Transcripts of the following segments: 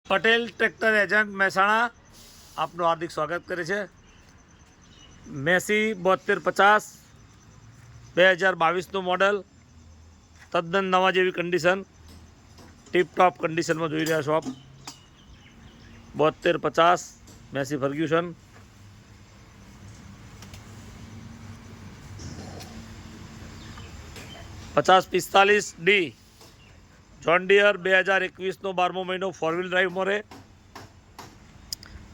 Patel tractor agent Mehsana આપનું હાર્દિક સ્વાગત કરે છે। મેસી 7250 2022નું મોડલ, તદ્દન નવા જેવી કન્ડિશન, ટીપટોપ કન્ડિશનમાં જોઈ રહ્યા છો આપ। 7250 Massey Ferguson, $5045D John Deere 2021નો 12મો મહિનો, 4 વ્હીલ ડ્રાઈવમાં રહે।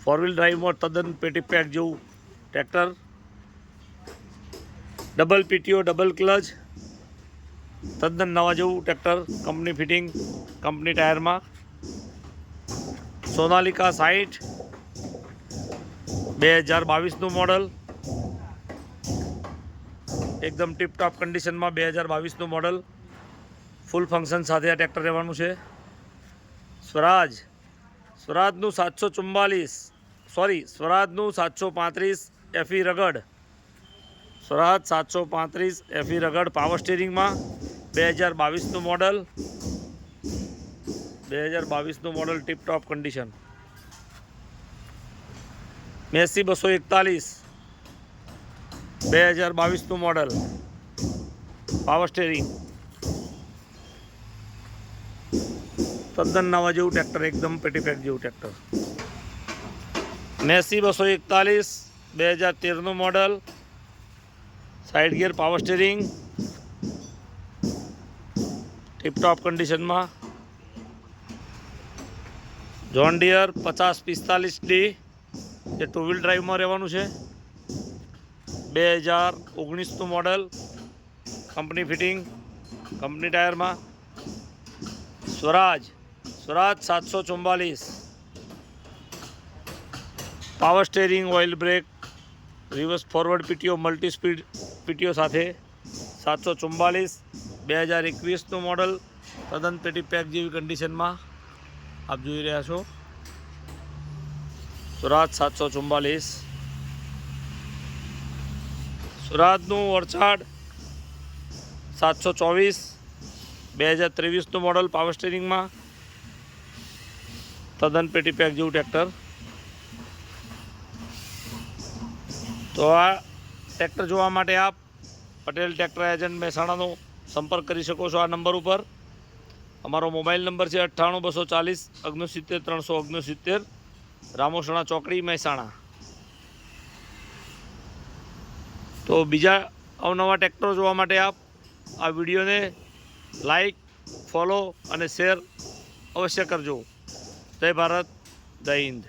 4 વ્હીલ ડ્રાઈવમાં તદ્દન પેટી પેક જેવું tractor, double PTO double clutch, તદ્દન નવા જેવું ટ્રેક્ટર, કંપની ફિટિંગ, કંપની ટાયરમાં। સોનાલિકા 60 2022નું મોડલ, એકદમ ટીપટોપ કન્ડિશનમાં 2022નું મોડલ, ફૂલ ફંક્શન સાથે આ ટ્રેક્ટર રહેવાનું છે। સ્વરાજનું 735 FE રગડ, સ્વરાજ 735 FE રગડ પાવર સ્ટીરિંગમાં 2022નું મોડલ, 2022નું મોડલ ટીપટોપ કન્ડિશન। મેસી 241 2022નું મોડલ, પાવર સ્ટીરિંગ, તદ્દન નવા જેવું ટ્રેક્ટર, એકદમ પેટીપેક જેવું ટ્રેક્ટર। મેસી 241 2013નું model, side gear power steering, ટીપટોપ કન્ડિશનમાં। જોન ડિયર 5045D જે 2 વ્હીલ ડ્રાઈવમાં રહેવાનું છે, 2019નું મોડલ, કંપની ફિટિંગ, કંપની ટાયરમાં। Swaraj 744 power steering, oil brake, reverse forward PTO, multi speed PTO સાથે 744 2021નું મોડલ, તદ્દન પેટી પેક જેવી કન્ડિશનમાં આપ જોઈ રહ્યા છો। સ્વરાજ 744, સ્વરાજનું વરસાડ 724 2023નું મોડલ, પાવર સ્ટીરિંગમાં, તદ્દન પેટી પેક જેવું ટ્રેક્ટર। તો આ ટ્રેક્ટર જોવા માટે આપ પટેલ ટ્રેક્ટર એજન્ટ મહેસાણાનો સંપર્ક કરી શકો છો આ નંબર ઉપર। અમારો મોબાઈલ નંબર છે 98 240 69 369, રામોસણા ચોકડી, મહેસાણા। તો બીજા અવનવા ટ્રેક્ટરો જોવા માટે આપ આ વિડીયોને લાઈક, ફોલો અને શેર અવશ્ય કરજો। જય ભારત, જય હિન્દ।